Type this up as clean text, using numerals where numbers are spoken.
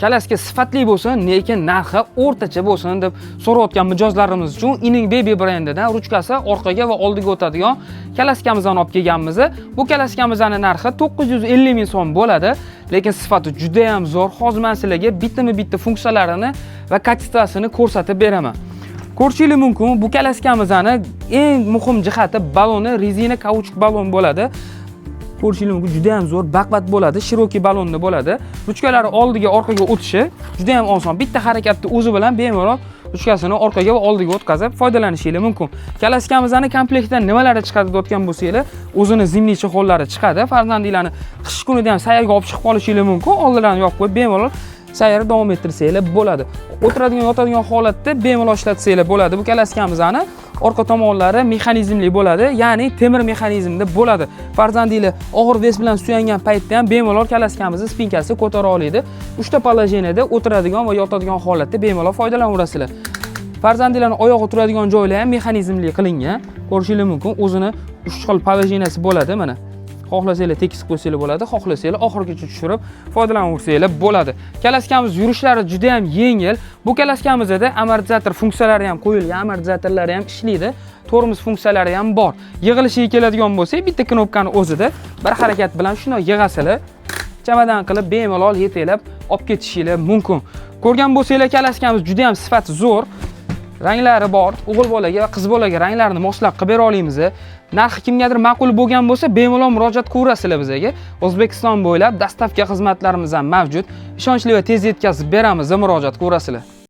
kalaska sifatli bo'lsin, lekin narxi o'rtacha bo'lsin deb so'rayotgan mijozlarimiz uchun Ining Baby brendidan ruchkasi orqaga va oldiga o'tadigan kalaskamizni olib kelganmiz. Bu kalaskamizning narxi 950 ming so'm bo'ladi, lekin sifati juda ham zo'r. Hozir men sizlarga bitta funksiyalarini va kачествосini ko'rsatib beraman. Ko'rishingiz mumkin, bu kalaskamizning eng muhim jihati baloni rezina kauchuk balon bo'ladi. Ko'rishingiz mumkin, juda ham zo'r, baqbat bo'ladi, shiroki balonda bo'ladi. Ruchkalari oldiga, orqaga o'tishi juda ham oson. Bitta harakatda o'zi bilan bemalol ruchkasini orqaga va oldiga o'tkazib foydalanishingiz mumkin. Kalaskamizning komplektdan nimalari chiqadi deyotgan bo'lsangiz, o'zini zimli chexollari chiqadi. Farzandinglarni qish kunida ham sayrga olib chiqib qolishingiz mumkin. Oldilarini yopib qo'yib bemalol sayr davom ettirsanglar bo'ladi. O'tiradigan, yotadigan holatda bemalol ishlatsanglar bo'ladi. Bu kalaskamizning orqa tomonlari mexanizmli bo'ladi, ya'ni temir mexanizmda bo'ladi. Farzandinglar og'ir ves bilan suyangan paytda ham bemalol kalaskamizni spinkasi ko'tara oladi. 3 ta polojeniyada o'tiradigan va yotadigan holatda bemalol foydalanaverasizlar. Farzandinglarning oyog'i turadigan joylari ham mexanizmli qilingan. Ko'rishingiz mumkin, o'zini 3 xil polojeniyasi bo'ladi mana. Xohlasanglar tekis qo'ysanglar bo'ladi, xohlasanglar oxirigacha tushirib foydalanaversanglar bo'ladi. Kalaskamiz yurishlari juda ham yengil. Bu kalaskamizda amortizator funksiyalari ham qo'yilgan, amortizatorlari ham ishlaydi. Tormoz funksiyalari ham bor. Yig'ilishiga keladigan bo'lsa, bitta knopkani o'zida bir harakat bilan shuni yig'asizlar, chamadan qilib bemalol yetaklab olib ketishingiz mumkin. Ko'rgan bo'lsanglar, kalaskamiz juda ham sifati zo'r. Ranglari bor, o'g'il bolaga va qiz bolaga ranglarni moslab qilib bera olamiz. Narxi kimgadir ma'qul bo'lgan bo'lsa, bemalol murojaat qilaverasizlar bizga. O'zbekiston bo'ylab dastavka xizmatlarimiz ham mavjud. Ishonchli va tez yetkazib beramiz, murojaat qilaverasizlar.